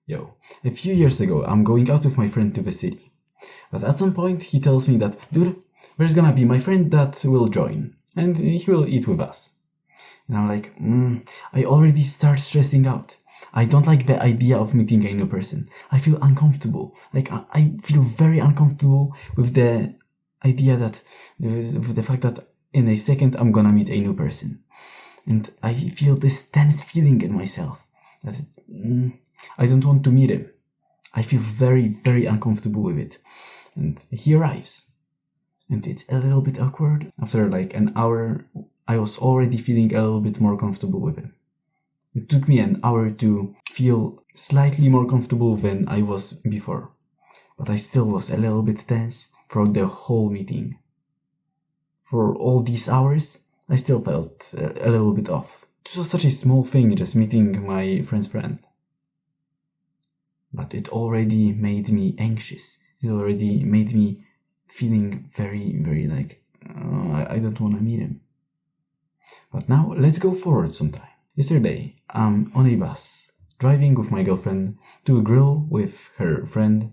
Yo, a few years ago, I'm going out with my friend to the city. But at some point, he tells me that, dude, there's gonna be my friend that will join, and he will eat with us. And I'm like, I already start stressing out. I don't like the idea of meeting a new person. I feel uncomfortable. Like, I feel very uncomfortable with the idea that, with the fact that in a second I'm gonna meet a new person. And I feel this tense feeling in myself that I don't want to meet him. I feel very, very uncomfortable with it. And he arrives. And it's a little bit awkward. After like an hour, I was already feeling a little bit more comfortable with him. It took me an hour to feel slightly more comfortable than I was before. But I still was a little bit tense throughout the whole meeting. For all these hours, I still felt a little bit off. This was such a small thing, just meeting my friend's friend. But it already made me anxious. It already made me feeling very, very like, I don't want to meet him. But now, let's go forward some time. Yesterday, I'm on a bus, driving with my girlfriend to a grill with her friend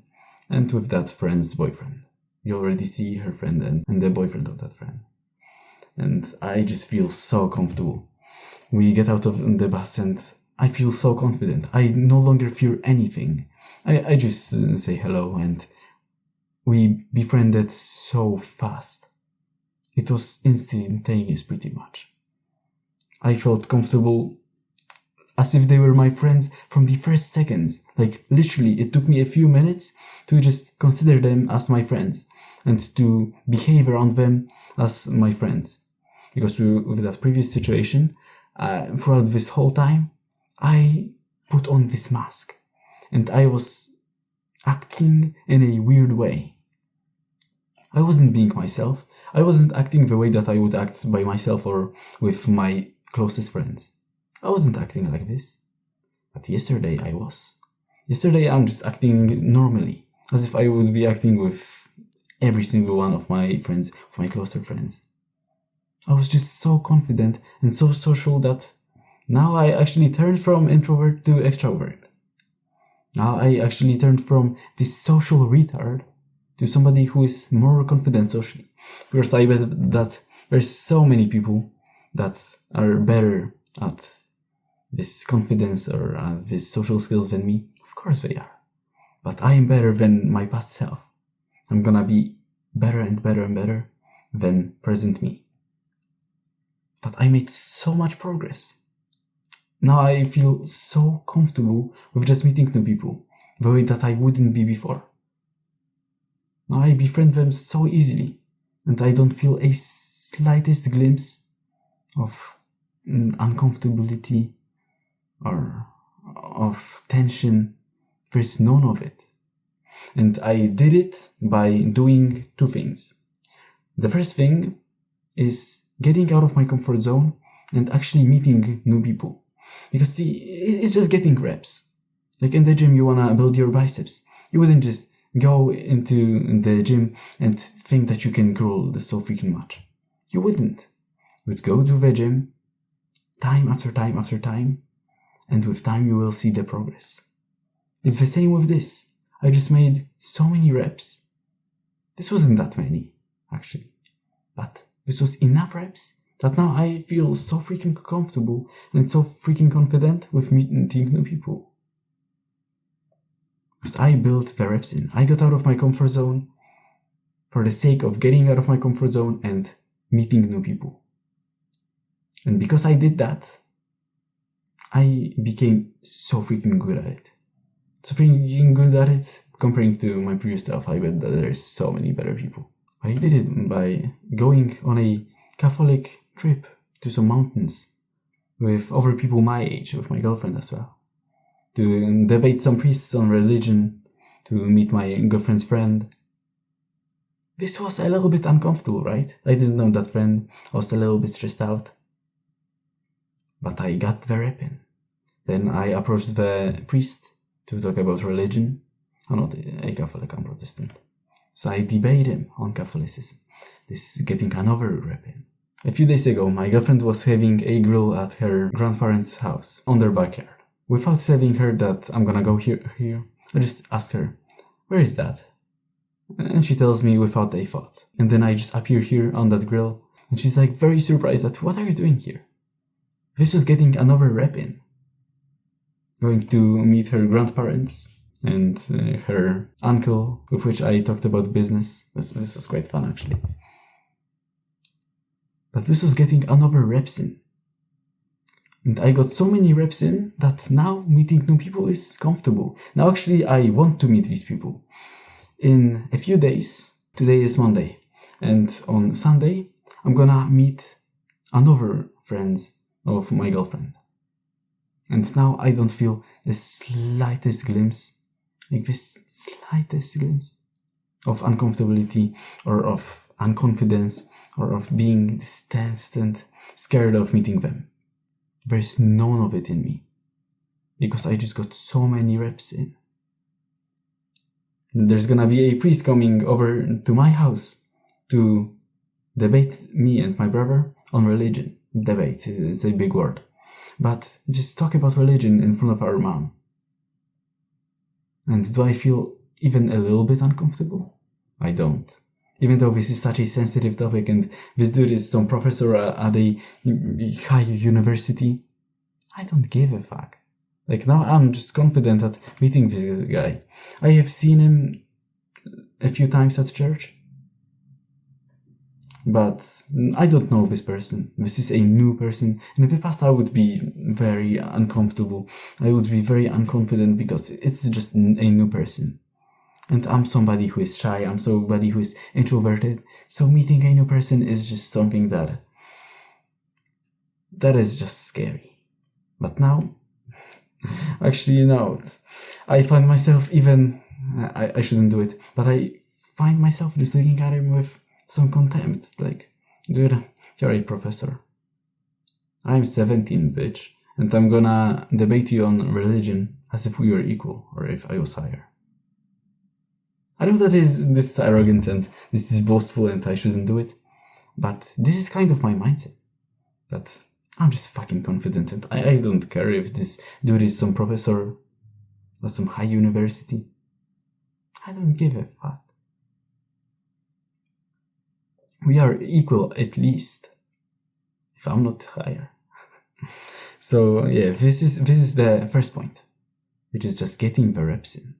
and with that friend's boyfriend. You already see her friend and the boyfriend of that friend. And I just feel so comfortable. We get out of the bus and I feel so confident. I no longer fear anything. I just say hello and we befriended so fast. It was instantaneous pretty much. I felt comfortable as if they were my friends from the first seconds. Like literally it took me a few minutes to just consider them as my friends and to behave around them as my friends. Because with that previous situation, throughout this whole time, I put on this mask and I was acting in a weird way. I wasn't being myself. I wasn't acting the way that I would act by myself or with my closest friends. I wasn't acting like this. But yesterday I was. Yesterday I'm just acting normally, as if I would be acting with every single one of my friends, of my closer friends. I was just so confident and so social that now I actually turned from introvert to extrovert. Now I actually turned from this social retard to somebody who is more confident socially. Because I bet that there's so many people that are better at this confidence or at these social skills than me. Of course they are. But I am better than my past self. I'm gonna be better and better and better than present me. But I made so much progress. Now I feel so comfortable with just meeting new people, the way that I wouldn't be before. Now I befriend them so easily, and I don't feel a slightest glimpse of uncomfortability or of tension. There's none of it. And I did it by doing two things. The first thing is getting out of my comfort zone and actually meeting new people. Because see, it's just getting reps. Like in the gym, you wanna build your biceps. You wouldn't just go into the gym and think that you can grow so freaking much. You wouldn't. You would go to the gym time after time after time, and with time you will see the progress. It's the same with this. I just made so many reps. This wasn't that many, actually. But this was enough reps that now I feel so freaking comfortable and so freaking confident with meeting new people. Because I built the reps in. I got out of my comfort zone for the sake of getting out of my comfort zone and meeting new people. And because I did that, I became so freaking good at it. So freaking good at it, comparing to my previous self, I bet that there's so many better people. I did it by going on a Catholic trip to some mountains with other people my age, with my girlfriend as well, to debate some priests on religion, to meet my girlfriend's friend. This was a little bit uncomfortable, right? I didn't know that friend. I was a little bit stressed out. But I got the rep in. Then I approached the priest to talk about religion. I'm not a Catholic, I'm Protestant. So I debate him on Catholicism. This is getting another rep in. A few days ago, my girlfriend was having a grill at her grandparents' house on their backyard. without telling her that I'm gonna go here, I just ask her, where is that? And she tells me without a thought. And then I just appear here on that grill, and she's like very surprised at, what are you doing here? This was getting another rep in. Going to meet her grandparents and her uncle, with which I talked about business. This was quite fun, actually. But this was getting another reps in. And I got so many reps in that now meeting new people is comfortable. Now actually I want to meet these people. In a few days, today is Monday, and on Sunday I'm gonna meet another friends of my girlfriend. And now I don't feel the slightest glimpse, like this slightest glimpse of uncomfortability or of unconfidence or of being distanced and scared of meeting them. There's none of it in me, because I just got so many reps in. There's gonna be a priest coming over to my house to debate me and my brother on religion. Debate, it's a big word. But just talk about religion in front of our mom. And do I feel even a little bit uncomfortable? I don't. Even though this is such a sensitive topic and this dude is some professor at a high university, I don't give a fuck. Like, now I'm just confident at meeting this guy. I have seen him a few times at church, but I don't know this person. This is a new person, and in the past I would be very uncomfortable. I would be very unconfident because it's just a new person. And I'm somebody who is shy, I'm somebody who is introverted, so meeting a new person is just something that is just scary. But now, actually, I find myself even, I shouldn't do it, but I find myself just looking at him with some contempt, like, dude, you're a professor. I'm 17, bitch, and I'm gonna debate you on religion as if we were equal, or if I was higher. I know that this is arrogant and this is boastful and I shouldn't do it, but this is kind of my mindset. That I'm just fucking confident and I don't care if this dude is some professor at some high university. I don't give a fuck. We are equal at least, if I'm not higher. So yeah, this is the first point, which is just getting the reps in.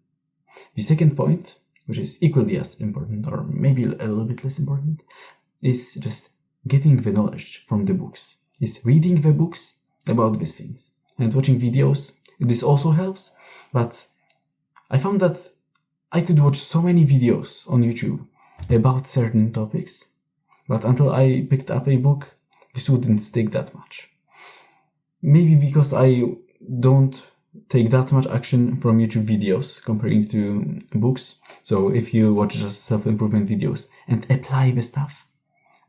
The second point, which is equally as important, or maybe a little bit less important, is just getting the knowledge from the books. Is reading the books about these things. And watching videos, this also helps, but I found that I could watch so many videos on YouTube about certain topics, but until I picked up a book, this wouldn't stick that much. Maybe because I don't take that much action from YouTube videos comparing to books. So if you watch just self-improvement videos and apply the stuff,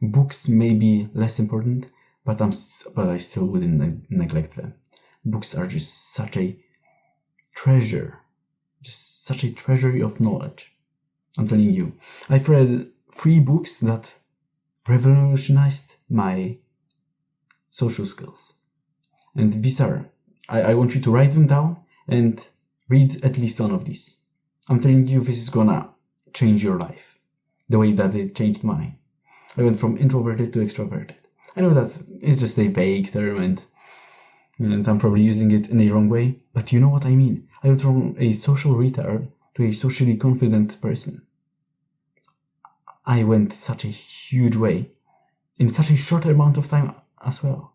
books may be less important, but I still wouldn't neglect them. Books are just such a treasure, just such a treasury of knowledge. I'm telling you, I've read 3 books that revolutionized my social skills. And these are, I want you to write them down and read at least one of these. I'm telling you, this is gonna change your life the way that it changed mine. I went from introverted to extroverted. I know that it's just a vague term and I'm probably using it in a wrong way, but you know what I mean. I went from a social retard to a socially confident person. I went such a huge way in such a short amount of time as well.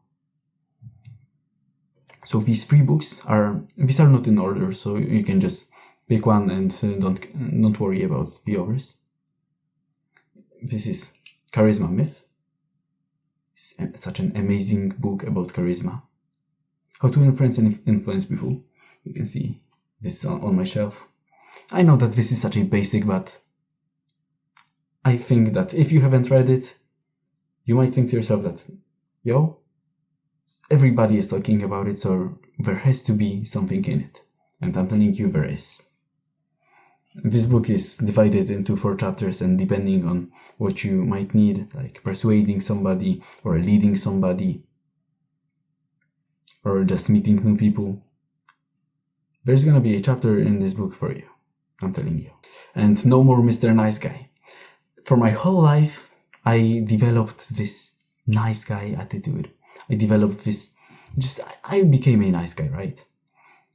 So these 3 books are not in order, so you can just pick one and don't worry about the others. This is Charisma Myth. It's such an amazing book about charisma. How to influence and influence people. You can see this on my shelf. I know that this is such a basic, but I think that if you haven't read it, you might think to yourself that, yo, everybody is talking about it, so there has to be something in it. And I'm telling you, there is. This book is divided into 4 chapters, and depending on what you might need, like persuading somebody, or leading somebody, or just meeting new people, There's gonna be a chapter in this book for you. I'm telling you. And no more Mr. Nice Guy. For my whole life, I developed this nice guy attitude. I developed this, I became a nice guy, right?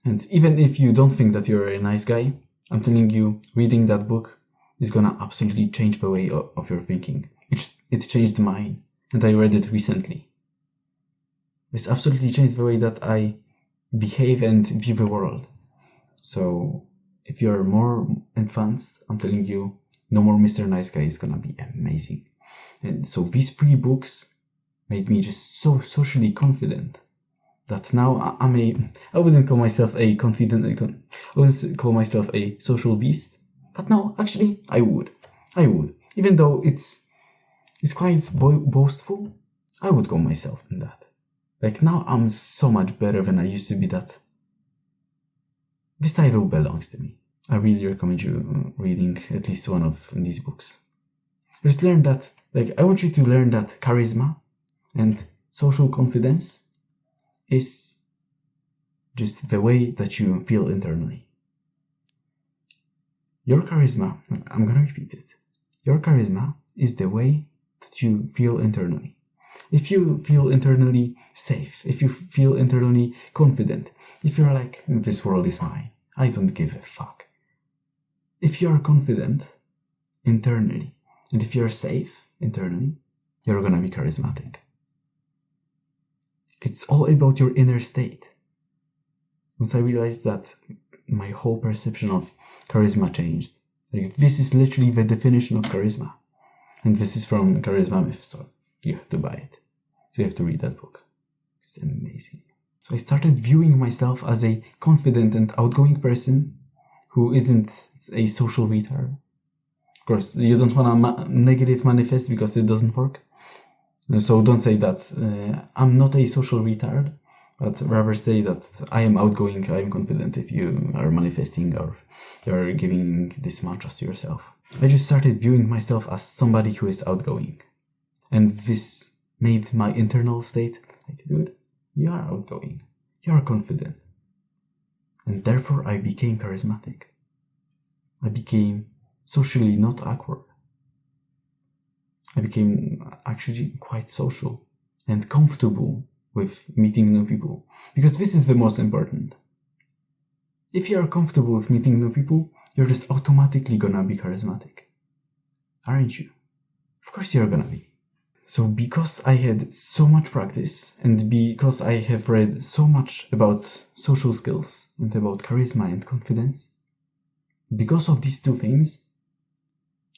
And even if you don't think that you're a nice guy, I'm telling you, reading that book is gonna absolutely change the way of your thinking. It changed mine, and I read it recently. This absolutely changed the way that I behave and view the world. So, if you're more advanced, I'm telling you, no more Mr. Nice Guy is gonna be amazing. And so these 3 books made me just so socially confident that now I wouldn't call myself I wouldn't call myself a social beast, but no, actually, I would. Even though it's quite boastful, I would call myself in that. Like, now I'm so much better than I used to be that this title belongs to me. I really recommend you reading at least one of these books. Just learn that, I want you to learn that charisma and social confidence is just the way that you feel internally. Your charisma, I'm gonna repeat it. Your charisma is the way that you feel internally. If you feel internally safe, if you feel internally confident, if you're like, this world is mine, I don't give a fuck. If you're confident internally, and if you're safe internally, you're gonna be charismatic. It's all about your inner state. Once I realized that, my whole perception of charisma changed. This is literally the definition of charisma. And this is from Charisma Myth, so you have to buy it. So you have to read that book. It's amazing. So I started viewing myself as a confident and outgoing person who isn't a social retard. Of course, you don't want to negative manifest because it doesn't work. So don't say that I'm not a social retard, but rather say that I am outgoing, I am confident if you are manifesting or you're giving this mantras to yourself. I just started viewing myself as somebody who is outgoing. And this made my internal state like, dude, you are outgoing, you are confident. And therefore I became charismatic. I became socially not awkward. I became actually quite social and comfortable with meeting new people. Because this is the most important. If you are comfortable with meeting new people, you're just automatically gonna be charismatic. Aren't you? Of course you're gonna be. So because I had so much practice and because I have read so much about social skills and about charisma and confidence, because of these 2 things,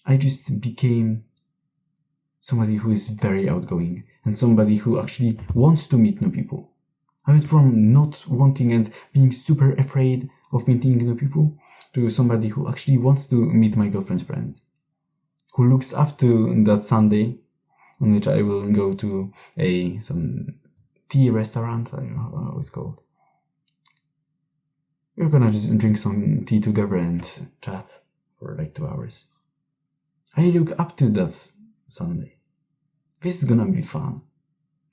I just became somebody who is very outgoing and somebody who actually wants to meet new people. I went from not wanting and being super afraid of meeting new people to somebody who actually wants to meet my girlfriend's friends, who looks up to that Sunday on which I will go to some tea restaurant, I don't know how it's called. We're gonna just drink some tea together and chat for 2 hours. I look up to that Sunday. This is gonna be fun.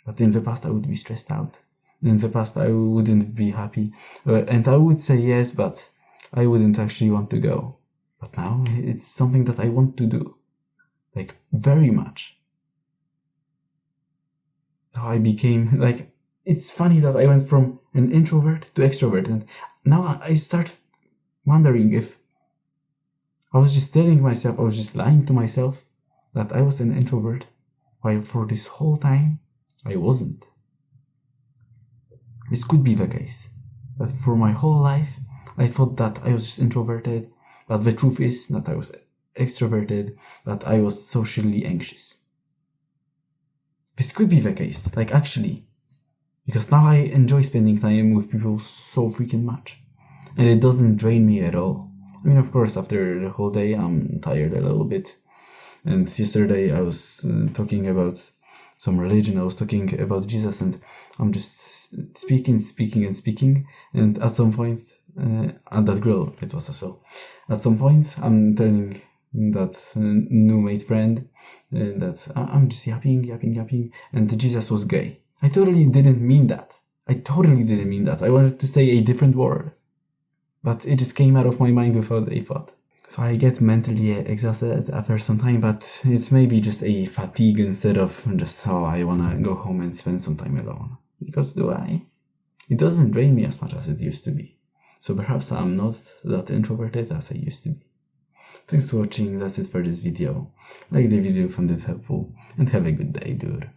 But in the past I would be stressed out. In the past I wouldn't be happy. And I would say yes, but I wouldn't actually want to go. But now it's something that I want to do. Very much. How I became, it's funny that I went from an introvert to extrovert. And now I start wondering if I was just telling myself, I was just lying to myself that I was an introvert, while for this whole time, I wasn't. This could be the case. That for my whole life, I thought that I was just introverted, but the truth is that I was extroverted, that I was socially anxious. This could be the case, actually. Because now I enjoy spending time with people so freaking much. And it doesn't drain me at all. I mean, of course, after the whole day, I'm tired a little bit. And yesterday I was talking about some religion, I was talking about Jesus, and I'm just speaking. And at some point, and that girl, it was as well. At some point, I'm telling that new mate friend that I'm just yapping, and Jesus was gay. I totally didn't mean that. I wanted to say a different word. but it just came out of my mind without a thought. So I get mentally exhausted after some time, but it's maybe just a fatigue instead of just, oh, I wanna go home and spend some time alone. Because do I? It doesn't drain me as much as it used to be. So perhaps I'm not that introverted as I used to be. Thanks for watching, that's it for this video. Like the video, found it helpful, and have a good day, dude.